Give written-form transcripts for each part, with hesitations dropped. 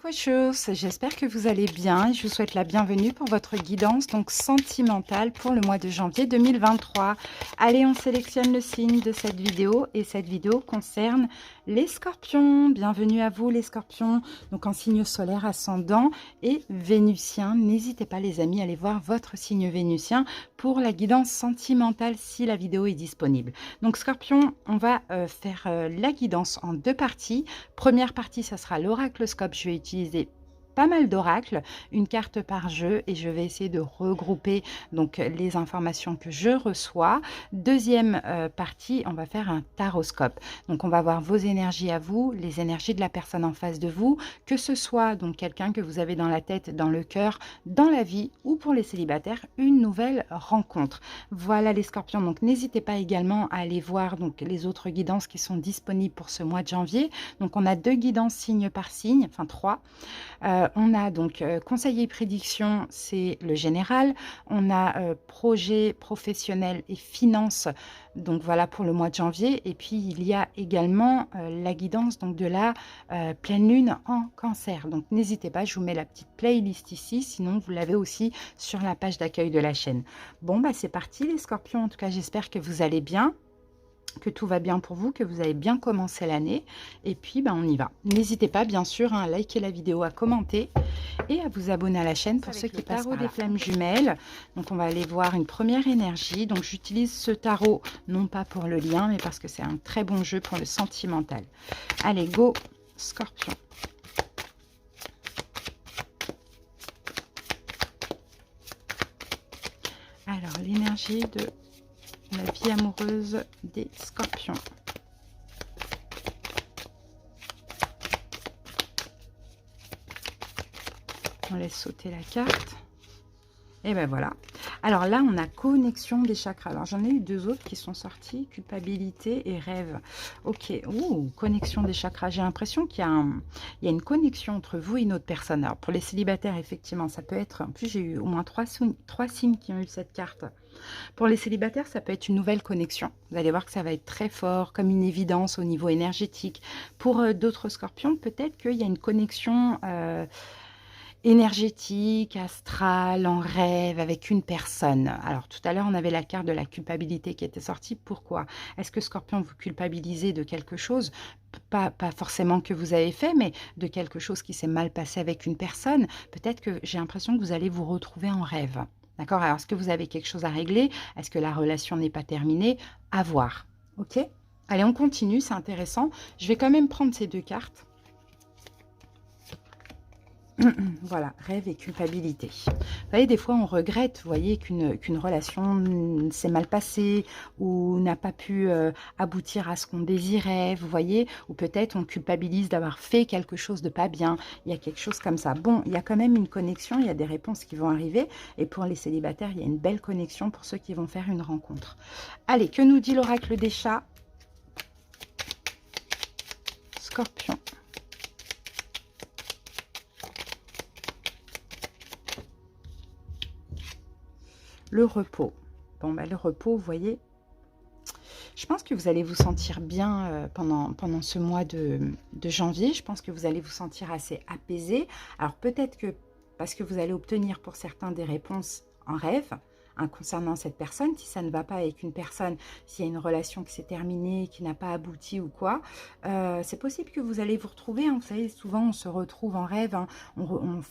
Coachos, j'espère que vous allez bien et je vous souhaite la bienvenue pour votre guidance donc sentimentale pour le mois de janvier 2023. Allez, on sélectionne le signe de cette vidéo et cette vidéo concerne les scorpions. Bienvenue à vous les scorpions, donc en signe solaire ascendant et vénusien. N'hésitez pas les amis à aller voir votre signe vénusien pour la guidance sentimentale si la vidéo est disponible. Donc scorpion, on va faire la guidance en deux parties. Première partie, ça sera l'oracloscope. Je vais utiliser pas mal d'oracles, une carte par jeu et je vais essayer de regrouper donc les informations que je reçois. Deuxième partie, on va faire un taroscope. Donc on va voir vos énergies à vous, les énergies de la personne en face de vous, que ce soit donc quelqu'un que vous avez dans la tête, dans le cœur, dans la vie ou pour les célibataires, une nouvelle rencontre. Voilà les scorpions, donc n'hésitez pas également à aller voir donc les autres guidances qui sont disponibles pour ce mois de janvier. Donc on a deux guidances signe par signe, enfin trois. On a donc conseiller et prédiction, c'est le général. On a projet professionnel et finances, donc voilà pour le mois de janvier. Et puis il y a également la guidance donc de la pleine lune en cancer. Donc n'hésitez pas, je vous mets la petite playlist ici, sinon vous l'avez aussi sur la page d'accueil de la chaîne. Bon bah c'est parti les scorpions, en tout cas j'espère que vous allez bien, que tout va bien pour vous, que vous avez bien commencé l'année. Et puis, on y va. N'hésitez pas, bien sûr, à liker la vidéo, à commenter et à vous abonner à la chaîne pour ceux qui passent par là. Tarot des flammes jumelles. Donc, on va aller voir une première énergie. Donc, j'utilise ce tarot, non pas pour le lien, mais parce que c'est un très bon jeu pour le sentimental. Allez, go, scorpion. Alors, l'énergie de la vie amoureuse des scorpions. On laisse sauter la carte. Et ben voilà. Alors là, on a connexion des chakras. Alors j'en ai eu deux autres qui sont sortis, culpabilité et rêve. Ok, ouh, connexion des chakras. J'ai l'impression qu'il y a une connexion entre vous et une autre personne. Alors pour les célibataires, effectivement, ça peut être... En plus, j'ai eu au moins trois signes qui ont eu cette carte. Pour les célibataires, ça peut être une nouvelle connexion. Vous allez voir que ça va être très fort, comme une évidence au niveau énergétique. Pour d'autres scorpions, peut-être qu'il y a une connexion... énergétique, astrale, en rêve, avec une personne. Alors, tout à l'heure, on avait la carte de la culpabilité qui était sortie. Pourquoi? Est-ce que Scorpion, vous culpabilisez de quelque chose? Pas forcément que vous avez fait, mais de quelque chose qui s'est mal passé avec une personne. Peut-être que j'ai l'impression que vous allez vous retrouver en rêve. D'accord? Alors, est-ce que vous avez quelque chose à régler? Est-ce que la relation n'est pas terminée? À voir. Ok? Allez, on continue, c'est intéressant. Je vais quand même prendre ces deux cartes. Voilà, rêve et culpabilité. Vous voyez, des fois, on regrette, vous voyez, qu'une relation s'est mal passée ou n'a pas pu aboutir à ce qu'on désirait, vous voyez, ou peut-être on culpabilise d'avoir fait quelque chose de pas bien. Il y a quelque chose comme ça. Bon, il y a quand même une connexion, il y a des réponses qui vont arriver. Et pour les célibataires, il y a une belle connexion pour ceux qui vont faire une rencontre. Allez, que nous dit l'oracle des chats? Scorpion. Le repos. Bon, le repos, vous voyez, je pense que vous allez vous sentir bien pendant ce mois de janvier. Je pense que vous allez vous sentir assez apaisé. Alors, peut-être que parce que vous allez obtenir pour certains des réponses en rêve, concernant cette personne, si ça ne va pas avec une personne, s'il y a une relation qui s'est terminée, qui n'a pas abouti ou quoi, c'est possible que vous allez vous retrouver. Vous savez, souvent, on se retrouve en rêve. On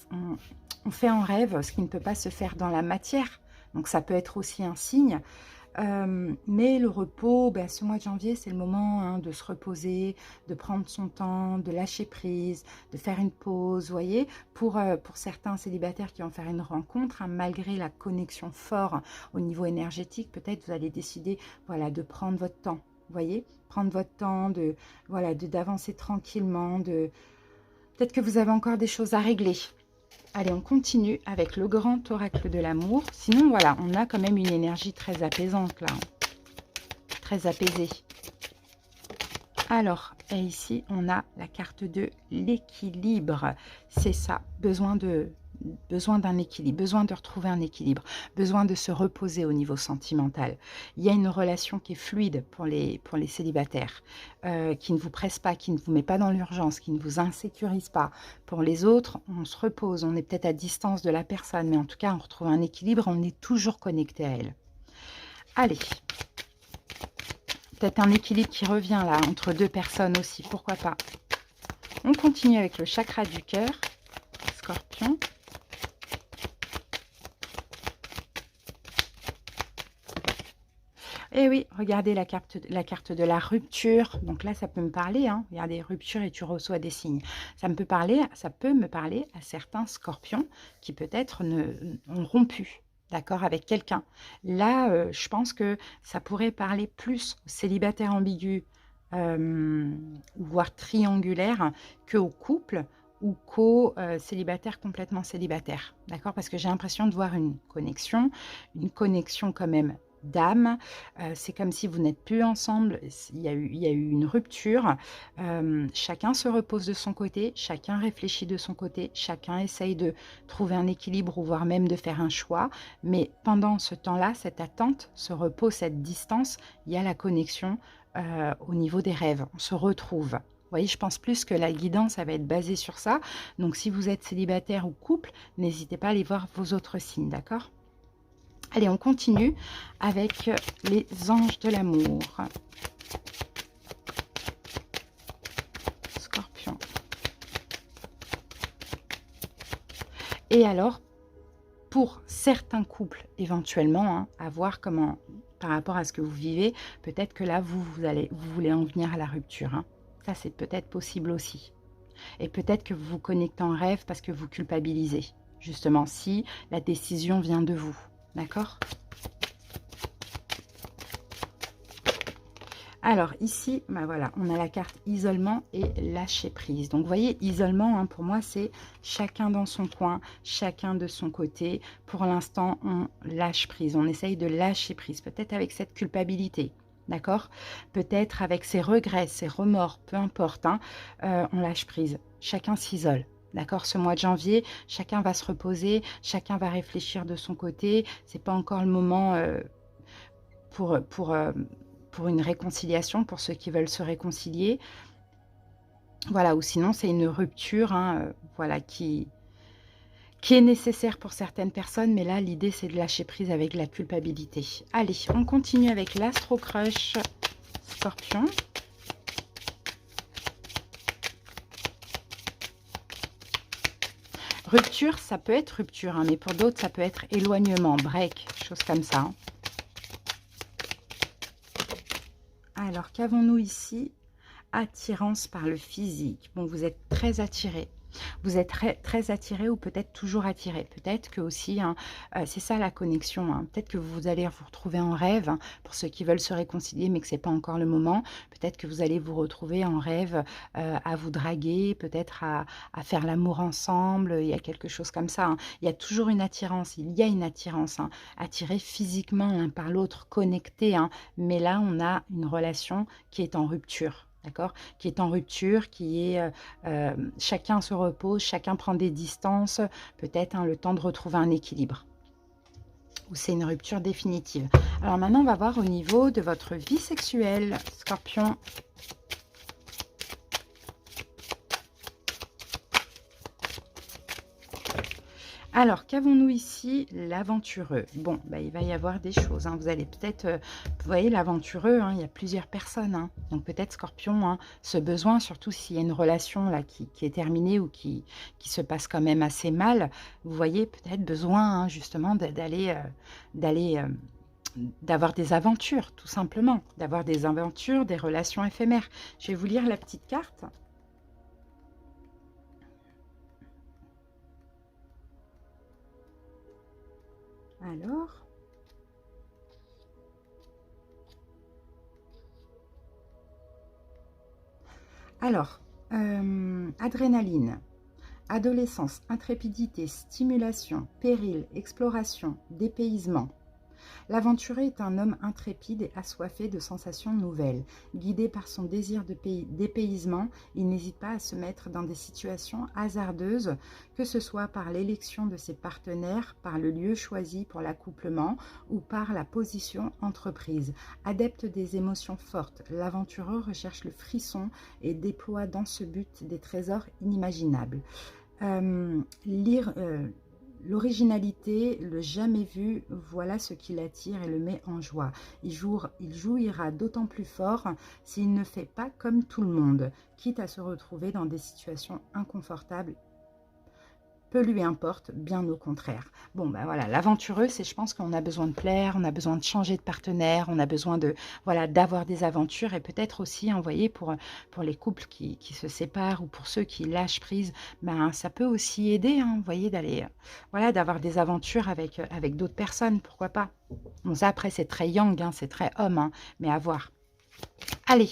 fait en rêve ce qui ne peut pas se faire dans la matière. Donc, ça peut être aussi un signe. Mais le repos, ce mois de janvier, c'est le moment de se reposer, de prendre son temps, de lâcher prise, de faire une pause, vous voyez. Pour certains célibataires qui vont faire une rencontre, malgré la connexion forte au niveau énergétique, peut-être vous allez décider voilà, de prendre votre temps, vous voyez. Prendre votre temps, d'avancer tranquillement, peut-être que vous avez encore des choses à régler. Allez, on continue avec le grand oracle de l'amour. Sinon, voilà, on a quand même une énergie très apaisante, là. Très apaisée. Alors, et ici, on a la carte de l'équilibre. C'est ça, besoin de besoin d'un équilibre, besoin de retrouver un équilibre, besoin de se reposer au niveau sentimental. Il y a une relation qui est fluide pour les célibataires, qui ne vous presse pas, qui ne vous met pas dans l'urgence, qui ne vous insécurise pas. Pour les autres, on se repose, on est peut-être à distance de la personne, mais en tout cas, on retrouve un équilibre, on est toujours connecté à elle. Allez, peut-être un équilibre qui revient là, entre deux personnes aussi, pourquoi pas. On continue avec le chakra du cœur, Scorpion. Et oui, regardez la carte de la rupture. Donc là, ça peut me parler. Hein. Regardez, rupture et tu reçois des signes. Ça peut me parler à certains scorpions qui peut-être ont rompu, d'accord, avec quelqu'un. Là, je pense que ça pourrait parler plus aux célibataires ambigus, voire triangulaires, qu'aux couples ou qu'aux célibataires complètement célibataires. D'accord? Parce que j'ai l'impression de voir une connexion quand même d'âme. C'est comme si vous n'êtes plus ensemble, il y a eu une rupture. Chacun se repose de son côté, chacun réfléchit de son côté, chacun essaye de trouver un équilibre ou voire même de faire un choix. Mais pendant ce temps-là, cette attente, ce repos, cette distance, il y a la connexion au niveau des rêves. On se retrouve. Vous voyez, je pense plus que la guidance, ça va être basée sur ça. Donc, si vous êtes célibataire ou couple, n'hésitez pas à aller voir vos autres signes, d'accord ? Allez, on continue avec les anges de l'amour. Scorpion. Et alors, pour certains couples, éventuellement, hein, à voir comment, par rapport à ce que vous vivez, peut-être que là, vous voulez en venir à la rupture. Hein. Ça, c'est peut-être possible aussi. Et peut-être que vous vous connectez en rêve parce que vous culpabilisez, justement, si la décision vient de vous. D'accord ? Alors ici, bah voilà, on a la carte isolement et lâcher prise. Donc vous voyez, isolement, hein, pour moi, c'est chacun dans son coin, chacun de son côté. Pour l'instant, on lâche prise, on essaye de lâcher prise, peut-être avec cette culpabilité. D'accord? Peut-être avec ses regrets, ses remords, peu importe, hein, on lâche prise. Chacun s'isole. D'accord, ce mois de janvier, chacun va se reposer, chacun va réfléchir de son côté. C'est pas encore le moment pour une réconciliation, pour ceux qui veulent se réconcilier. Voilà, ou sinon c'est une rupture, hein, voilà, qui est nécessaire pour certaines personnes, mais là l'idée c'est de lâcher prise avec la culpabilité. Allez, on continue avec l'Astro Crush Scorpion. Rupture, ça peut être rupture, hein, mais pour d'autres, ça peut être éloignement, break, chose comme ça. Hein. Alors, qu'avons-nous ici? Attirance par le physique. Bon, vous êtes très attiré. Vous êtes très attiré ou peut-être toujours attiré. Peut-être que aussi, hein, c'est ça la connexion. Hein. Peut-être que vous allez vous retrouver en rêve, hein, pour ceux qui veulent se réconcilier, mais que ce n'est pas encore le moment. Peut-être que vous allez vous retrouver en rêve à vous draguer, peut-être à faire l'amour ensemble. Il y a quelque chose comme ça. Hein. Il y a toujours une attirance. Il y a une attirance. Hein. Attiré physiquement l'un par l'autre, connecté. Hein. Mais là, on a une relation qui est en rupture. D'accord, qui est en rupture, qui est chacun se repose, chacun prend des distances, peut-être hein, le temps de retrouver un équilibre. Ou c'est une rupture définitive. Alors maintenant, on va voir au niveau de votre vie sexuelle, Scorpion. Alors, qu'avons-nous ici? L'aventureux. Bon, bah, il va y avoir des choses. Hein. Vous allez peut-être, vous voyez, l'aventureux, hein, il y a plusieurs personnes. Hein. Donc peut-être Scorpion, hein, ce besoin, surtout s'il y a une relation là qui est terminée ou qui se passe quand même assez mal, vous voyez peut-être besoin hein, justement d'avoir des aventures, tout simplement. D'avoir des aventures, des relations éphémères. Je vais vous lire la petite carte. Alors, adrénaline, adolescence, intrépidité, stimulation, péril, exploration, dépaysement. L'aventureux est un homme intrépide et assoiffé de sensations nouvelles. Guidé par son désir de dépaysement, il n'hésite pas à se mettre dans des situations hasardeuses, que ce soit par l'élection de ses partenaires, par le lieu choisi pour l'accouplement ou par la position entreprise. Adepte des émotions fortes, l'aventureux recherche le frisson et déploie dans ce but des trésors inimaginables. L'originalité, le jamais vu, voilà ce qui l'attire et le met en joie. Il jouira d'autant plus fort s'il ne fait pas comme tout le monde, quitte à se retrouver dans des situations inconfortables. Peu lui importe, bien au contraire. Bon, ben voilà, l'aventureux, c'est, je pense qu'on a besoin de plaire, on a besoin de changer de partenaire, on a besoin de, voilà, d'avoir des aventures et peut-être aussi, vous voyez, pour les couples qui se séparent ou pour ceux qui lâchent prise, ben, ça peut aussi aider, hein, vous voyez, d'aller, voilà, d'avoir des aventures avec d'autres personnes, pourquoi pas. Bon, ça, après, c'est très yang, hein, c'est très homme, hein, mais à voir. Allez,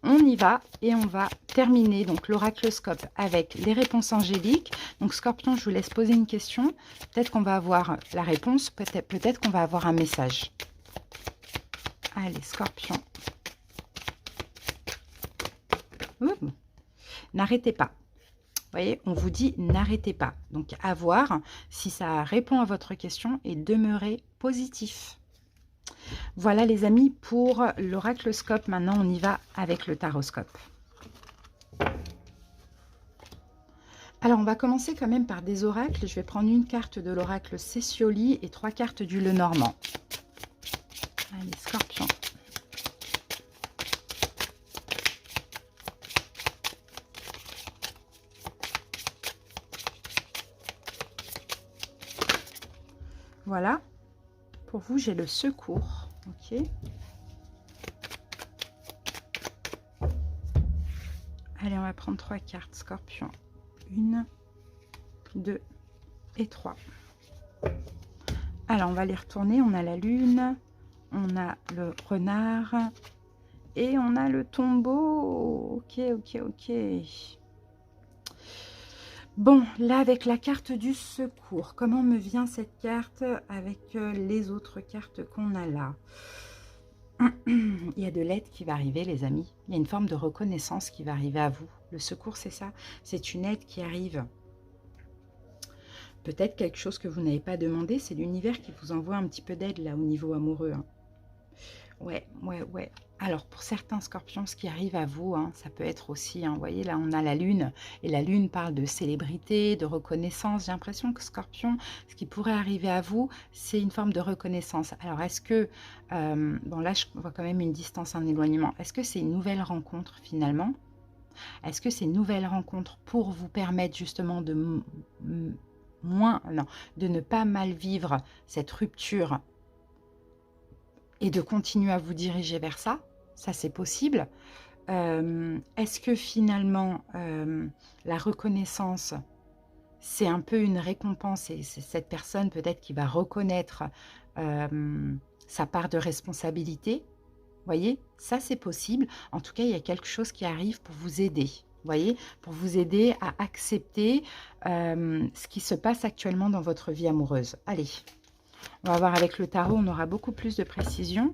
on y va et on va terminer donc l'oracloscope avec les réponses angéliques. Donc Scorpion, je vous laisse poser une question. Peut-être qu'on va avoir la réponse, peut-être qu'on va avoir un message. Allez, Scorpion. N'arrêtez pas. Vous voyez, on vous dit n'arrêtez pas. Donc à voir si ça répond à votre question et demeurez positif. Voilà les amis pour l'oracloscope. Maintenant, on y va avec le taroscope. Alors, on va commencer quand même par des oracles. Je vais prendre une carte de l'oracle Cessioli et 3 cartes du Lenormand. Allez, Scorpion. Voilà. Pour vous, j'ai le secours. Ok. Allez, on va prendre 3 cartes, Scorpion. 1, 2 et 3. Alors, on va les retourner. On a la lune, on a le renard et on a le tombeau. Ok, ok, ok. Bon, là, avec la carte du secours, comment me vient cette carte avec les autres cartes qu'on a là? Il y a de l'aide qui va arriver, les amis. Il y a une forme de reconnaissance qui va arriver à vous. Le secours, c'est ça. C'est une aide qui arrive. Peut-être quelque chose que vous n'avez pas demandé. C'est l'univers qui vous envoie un petit peu d'aide, là, au niveau amoureux. Hein. Ouais. Alors, pour certains scorpions, ce qui arrive à vous, hein, ça peut être aussi, hein, vous voyez, là, on a la lune. Et la lune parle de célébrité, de reconnaissance. J'ai l'impression que scorpion, ce qui pourrait arriver à vous, c'est une forme de reconnaissance. Alors, est-ce que, bon, là, je vois quand même une distance, un éloignement. Est-ce que c'est une nouvelle rencontre, finalement? Est-ce que c'est une nouvelle rencontre pour vous permettre, justement, de ne pas mal vivre cette rupture et de continuer à vous diriger vers ça? Ça, c'est possible. Est-ce que finalement, la reconnaissance, c'est un peu une récompense et c'est cette personne peut-être qui va reconnaître sa part de responsabilité? Vous voyez, ça, c'est possible. En tout cas, il y a quelque chose qui arrive pour vous aider. Vous voyez, pour vous aider à accepter ce qui se passe actuellement dans votre vie amoureuse. Allez, on va voir avec le tarot, on aura beaucoup plus de précision.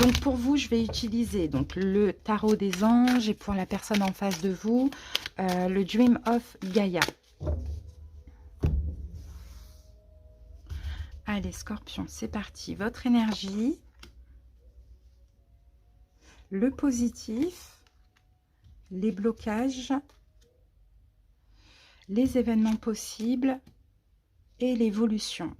Donc pour vous, je vais utiliser donc le tarot des anges et pour la personne en face de vous, le Dream of Gaia. Allez, Scorpion, c'est parti. Votre énergie, le positif, les blocages, les événements possibles et l'évolution.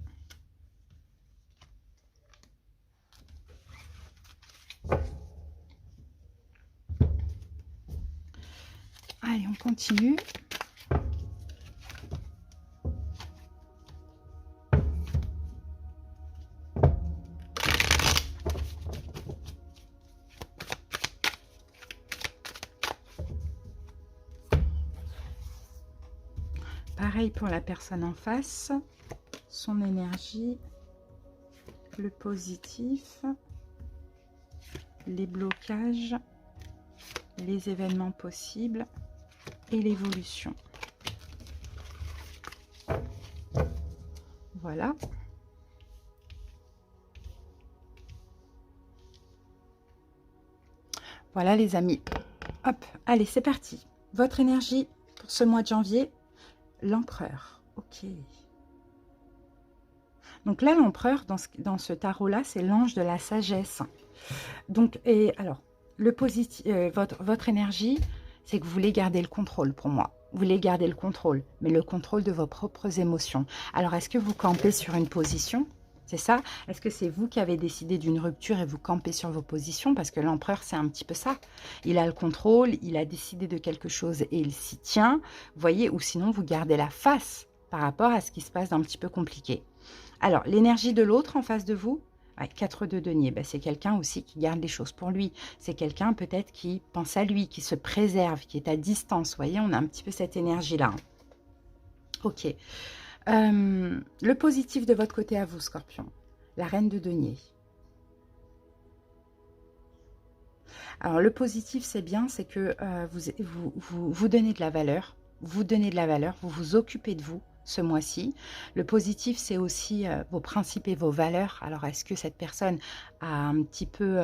Allez, on continue. Pareil pour la personne en face, son énergie, le positif, les blocages, les événements possibles et l'évolution. Voilà. Voilà les amis. Hop, allez, c'est parti. Votre énergie pour ce mois de janvier, l'empereur. Ok. Donc là, l'empereur, dans ce tarot-là, c'est l'ange de la sagesse. Donc, et alors, le positif, votre énergie, c'est que vous voulez garder le contrôle pour moi. Vous voulez garder le contrôle, mais le contrôle de vos propres émotions. Alors, est-ce que vous campez sur une position? C'est ça? Est-ce que c'est vous qui avez décidé d'une rupture et vous campez sur vos positions? Parce que l'empereur, c'est un petit peu ça. Il a le contrôle, il a décidé de quelque chose et il s'y tient. Vous voyez? Ou sinon, vous gardez la face par rapport à ce qui se passe d'un petit peu compliqué. Alors, l'énergie de l'autre en face de vous, 4 de denier, ben, c'est quelqu'un aussi qui garde les choses pour lui. C'est quelqu'un peut-être qui pense à lui, qui se préserve, qui est à distance. Vous voyez, on a un petit peu cette énergie-là. Ok. Le positif de votre côté à vous, Scorpion. La reine de denier. Alors, le positif, c'est bien, c'est que vous donnez de la valeur. Vous donnez de la valeur, vous vous occupez de vous ce mois-ci. Le positif, c'est aussi vos principes et vos valeurs. Alors, est-ce que cette personne a un petit peu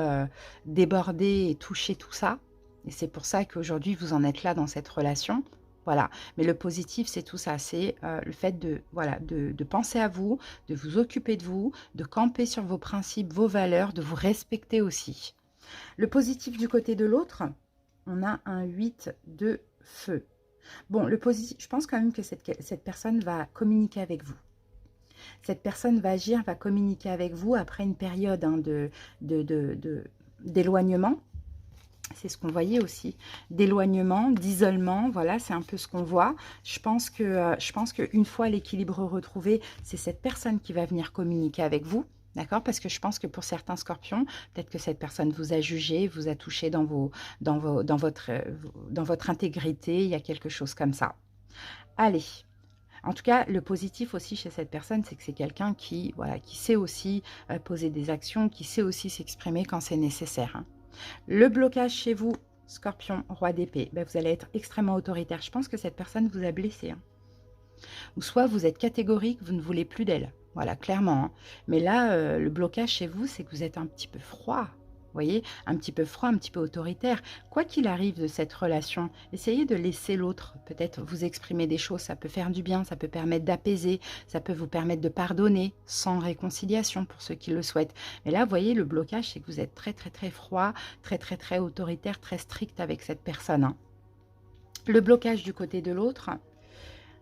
débordé et touché tout ça? Et c'est pour ça qu'aujourd'hui, vous en êtes là dans cette relation. Voilà. Mais le positif, c'est tout ça. C'est le fait de, voilà, de penser à vous, de vous occuper de vous, de camper sur vos principes, vos valeurs, de vous respecter aussi. Le positif du côté de l'autre, on a un 8 de feu. Bon, le positif, je pense quand même que cette personne va communiquer avec vous. Cette personne va agir, va communiquer avec vous après une période hein, d'éloignement. C'est ce qu'on voyait aussi, d'éloignement, d'isolement, voilà, c'est un peu ce qu'on voit. Je pense qu'une fois l'équilibre retrouvé, c'est cette personne qui va venir communiquer avec vous. D'accord? Parce que je pense que pour certains scorpions, peut-être que cette personne vous a jugé, vous a touché dans votre intégrité, il y a quelque chose comme ça. Allez. En tout cas, le positif aussi chez cette personne, c'est que c'est quelqu'un qui, voilà, qui sait aussi poser des actions, qui sait aussi s'exprimer quand c'est nécessaire. Hein. Le blocage chez vous, Scorpion, roi d'épée, ben vous allez être extrêmement autoritaire. Je pense que cette personne vous a blessé. Hein. Ou soit vous êtes catégorique, vous ne voulez plus d'elle. Voilà, clairement. Hein. Mais là, le blocage chez vous, c'est que vous êtes un petit peu froid. Vous voyez, un petit peu froid, un petit peu autoritaire. Quoi qu'il arrive de cette relation, essayez de laisser l'autre peut-être vous exprimer des choses. Ça peut faire du bien, ça peut permettre d'apaiser, ça peut vous permettre de pardonner sans réconciliation pour ceux qui le souhaitent. Mais là, vous voyez, le blocage, c'est que vous êtes très, très, très froid, très, très, très autoritaire, très strict avec cette personne. Hein. Le blocage du côté de l'autre,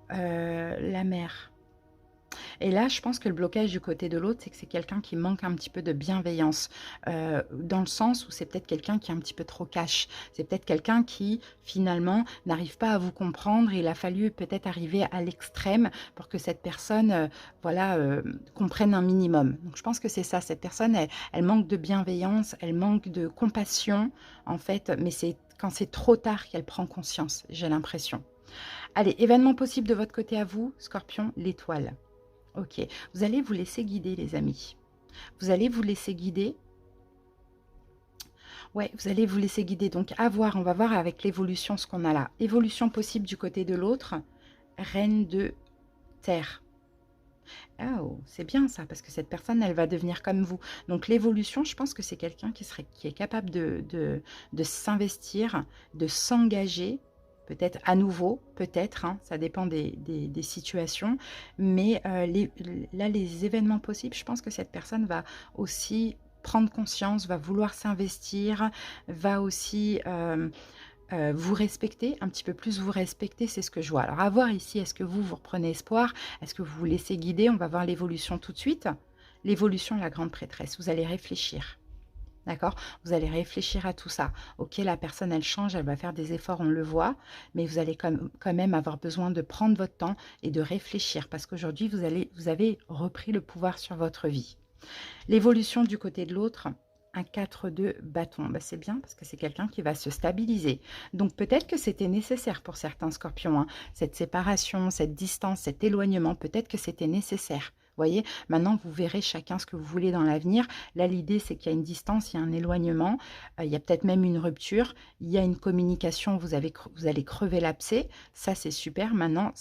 la mère. Et là, je pense que le blocage du côté de l'autre, c'est que c'est quelqu'un qui manque un petit peu de bienveillance, dans le sens où c'est peut-être quelqu'un qui est un petit peu trop cash. C'est peut-être quelqu'un qui, finalement, n'arrive pas à vous comprendre. Il a fallu peut-être arriver à l'extrême pour que cette personne, voilà, comprenne un minimum. Donc, je pense que c'est ça. Cette personne, elle manque de bienveillance, elle manque de compassion, en fait. Mais c'est quand c'est trop tard qu'elle prend conscience, j'ai l'impression. Allez, événement possible de votre côté à vous, Scorpion, l'étoile. Ok, vous allez vous laisser guider, les amis. Vous allez vous laisser guider. Ouais, vous allez vous laisser guider. Donc, à voir, on va voir avec l'évolution ce qu'on a là. Évolution possible du côté de l'autre. Reine de terre. Oh, c'est bien ça, parce que cette personne, elle va devenir comme vous. Donc, l'évolution, je pense que c'est quelqu'un qui est capable de s'investir, de s'engager. Peut-être à nouveau, peut-être, hein, ça dépend des situations. Mais là, les événements possibles, je pense que cette personne va aussi prendre conscience, va vouloir s'investir, va aussi vous respecter, un petit peu plus vous respecter, c'est ce que je vois. Alors, à voir ici, est-ce que vous reprenez espoir? Est-ce que vous vous laissez guider? On va voir l'évolution tout de suite. L'évolution, la grande prêtresse, vous allez réfléchir. D'accord? Vous allez réfléchir à tout ça. Ok, la personne, elle change, elle va faire des efforts, on le voit, mais vous allez quand même avoir besoin de prendre votre temps et de réfléchir parce qu'aujourd'hui, vous avez repris le pouvoir sur votre vie. L'évolution du côté de l'autre, un 4 de bâton. Ben, c'est bien parce que c'est quelqu'un qui va se stabiliser. Donc peut-être que c'était nécessaire pour certains scorpions, hein, cette séparation, cette distance, cet éloignement, peut-être que c'était nécessaire. Vous voyez, maintenant, vous verrez chacun ce que vous voulez dans l'avenir. Là, l'idée, c'est qu'il y a une distance, il y a un éloignement, il y a peut-être même une rupture, il y a une communication, vous allez crever l'abcès. Ça, c'est super. Maintenant,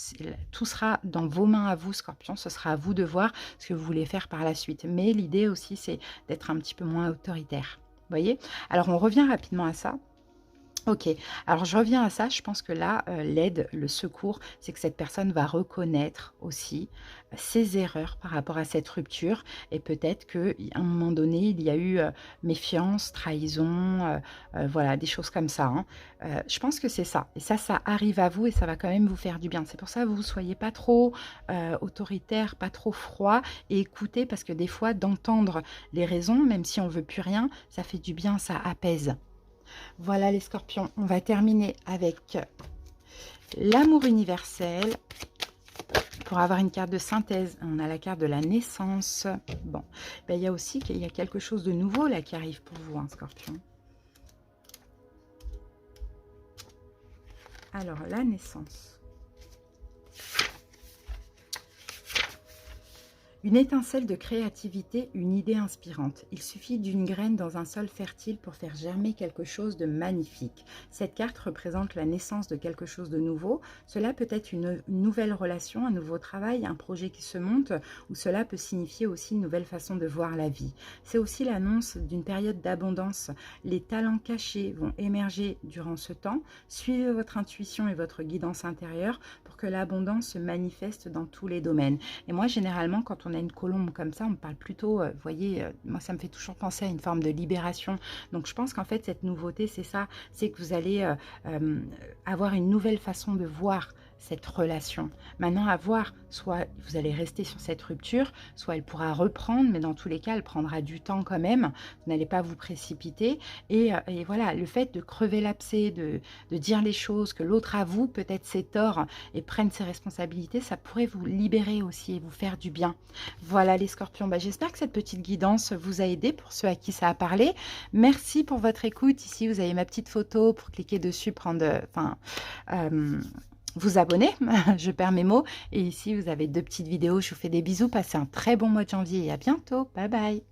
tout sera dans vos mains à vous, Scorpion. Ce sera à vous de voir ce que vous voulez faire par la suite. Mais l'idée aussi, c'est d'être un petit peu moins autoritaire. Vous voyez? Alors, on revient rapidement à ça. OK. Alors je reviens à ça, je pense que là, l'aide, le secours, c'est que cette personne va reconnaître aussi, ses erreurs par rapport à cette rupture et peut-être qu'à un moment donné, il y a eu, méfiance, trahison, voilà, des choses comme ça, hein. Je pense que c'est ça et ça arrive à vous et ça va quand même vous faire du bien. C'est pour ça, vous soyez pas trop, autoritaire, pas trop froid et écoutez parce que des fois, d'entendre les raisons, même si on veut plus rien, ça fait du bien, ça apaise. Voilà les scorpions, on va terminer avec l'amour universel. Pour avoir une carte de synthèse, on a la carte de la naissance. Bon, ben, il y a aussi qu'il y a quelque chose de nouveau là qui arrive pour vous, hein, scorpion. Alors, la naissance. Une étincelle de créativité, une idée inspirante. Il suffit d'une graine dans un sol fertile pour faire germer quelque chose de magnifique. Cette carte représente la naissance de quelque chose de nouveau. Cela peut être une nouvelle relation, un nouveau travail, un projet qui se monte, ou cela peut signifier aussi une nouvelle façon de voir la vie. C'est aussi l'annonce d'une période d'abondance. Les talents cachés vont émerger durant ce temps. Suivez votre intuition et votre guidance intérieure pour que l'abondance se manifeste dans tous les domaines. Et moi, généralement, quand on a une colombe comme ça, on parle plutôt, vous voyez, moi ça me fait toujours penser à une forme de libération. Donc je pense qu'en fait cette nouveauté c'est ça, c'est que vous allez avoir une nouvelle façon de voir cette relation. Maintenant à voir, soit vous allez rester sur cette rupture, soit elle pourra reprendre, mais dans tous les cas elle prendra du temps quand même, vous n'allez pas vous précipiter et voilà, le fait de crever l'abcès, de dire les choses, que l'autre avoue peut-être ses torts et prenne ses responsabilités, ça pourrait vous libérer aussi et vous faire du bien. Voilà les scorpions, bah, j'espère que cette petite guidance vous a aidé pour ceux à qui ça a parlé. Merci pour votre écoute. Ici, vous avez ma petite photo pour cliquer dessus, vous abonner, je perds mes mots. Et ici, vous avez deux petites vidéos. Je vous fais des bisous. Passez un très bon mois de janvier et à bientôt. Bye bye.